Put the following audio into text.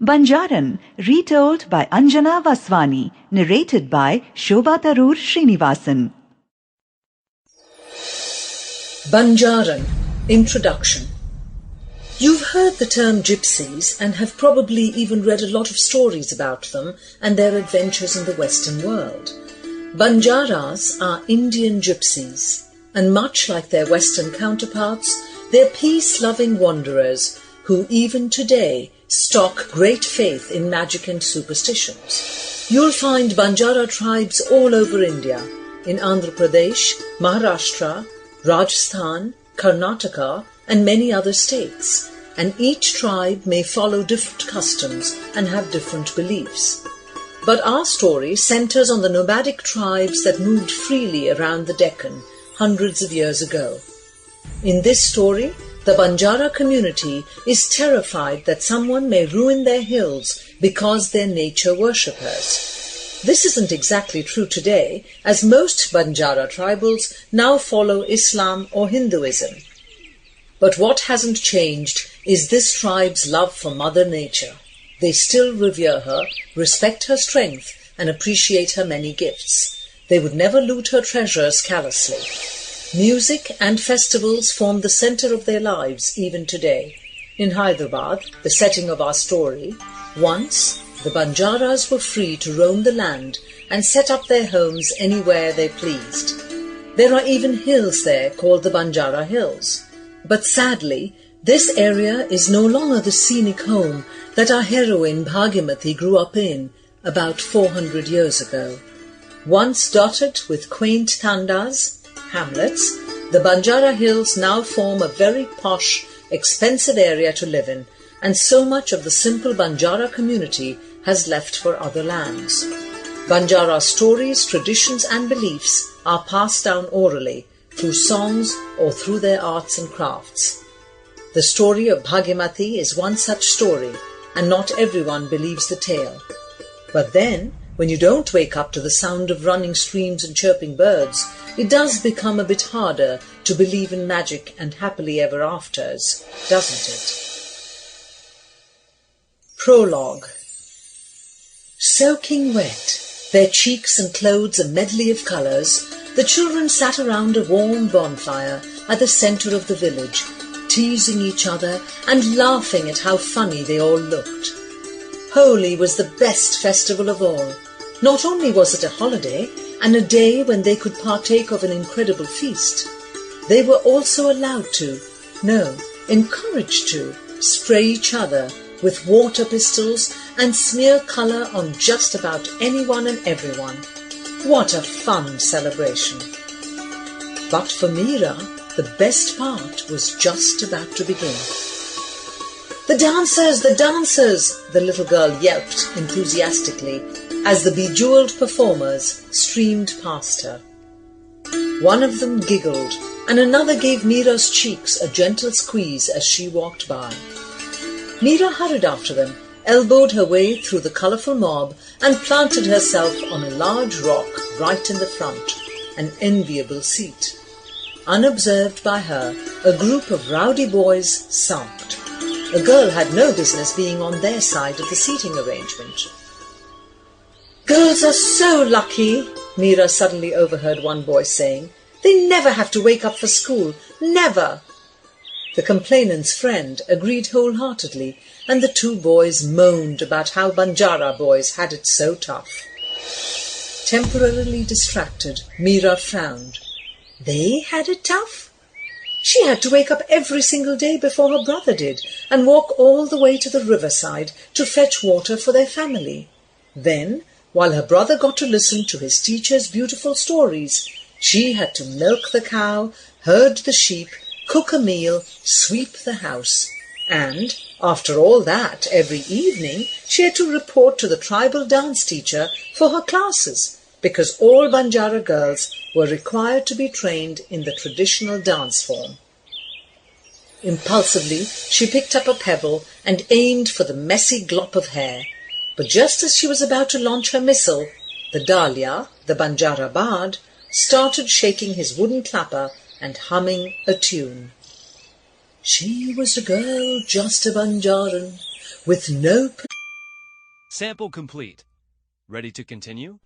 Banjaran, retold by Anjana Vaswani, narrated by Shobha Tharoor Srinivasan. Banjaran, Introduction. You've heard the term gypsies and have probably even read a lot of stories about them and their adventures in the Western world. Banjaras are Indian gypsies, and much like their Western counterparts, they're peace-loving wanderers who even today stock great faith in magic and superstitions. You'll find Banjara tribes all over India, in Andhra Pradesh, Maharashtra, Rajasthan, Karnataka, and many other states, and each tribe may follow different customs and have different beliefs. But our story centres on the nomadic tribes that moved freely around the Deccan hundreds of years ago. In this story, the Banjara community is terrified that someone may ruin their hills because they're nature worshippers. This isn't exactly true today, as most Banjara tribals now follow Islam or Hinduism. But what hasn't changed is this tribe's love for Mother Nature. They still revere her, respect her strength, and appreciate her many gifts. They would never loot her treasures callously. Music and festivals form the centre of their lives even today. In Hyderabad, the setting of our story, once the Banjaras were free to roam the land and set up their homes anywhere they pleased. There are even hills there called the Banjara Hills. But sadly, this area is no longer the scenic home that our heroine Bhagyamati grew up in about 400 years ago. Once dotted with quaint tandas, hamlets, the Banjara Hills now form a very posh, expensive area to live in, and so much of the simple Banjara community has left for other lands. Banjara stories, traditions and beliefs are passed down orally, through songs or through their arts and crafts. The story of Bhagyamati is one such story, and not everyone believes the tale. But then, when you don't wake up to the sound of running streams and chirping birds, it does become a bit harder to believe in magic and happily ever afters, doesn't it? Prologue. Soaking wet, their cheeks and clothes a medley of colours, the children sat around a warm bonfire at the centre of the village, teasing each other and laughing at how funny they all looked. Holi was the best festival of all. Not only was it a holiday and a day when they could partake of an incredible feast, they were also allowed to, no, encouraged to, spray each other with water pistols and smear colour on just about anyone and everyone. What a fun celebration! But for Meera, the best part was just about to begin. "The dancers! The dancers!" the little girl yelped enthusiastically as the bejewelled performers streamed past her. One of them giggled, and another gave Meera's cheeks a gentle squeeze as she walked by. Meera hurried after them, elbowed her way through the colourful mob and planted herself on a large rock right in the front, an enviable seat. Unobserved by her, a group of rowdy boys sulked. A girl had no business being on their side of the seating arrangement. "Girls are so lucky," Meera suddenly overheard one boy saying. "They never have to wake up for school, never." The complainant's friend agreed wholeheartedly, and the two boys moaned about how Banjara boys had it so tough. Temporarily distracted, Meera frowned. They had it tough? She had to wake up every single day before her brother did, and walk all the way to the riverside to fetch water for their family. Then, while her brother got to listen to his teacher's beautiful stories, she had to milk the cow, herd the sheep, cook a meal, sweep the house, and, after all that, every evening she had to report to the tribal dance teacher for her classes, because all Banjara girls were required to be trained in the traditional dance form. Impulsively, she picked up a pebble and aimed for the messy glop of hair, but just as she was about to launch her missile, the Dahlia, the Banjara bard, started shaking his wooden clapper and humming a tune. She was a girl, just a Banjaran, with no Sample complete. Ready to continue?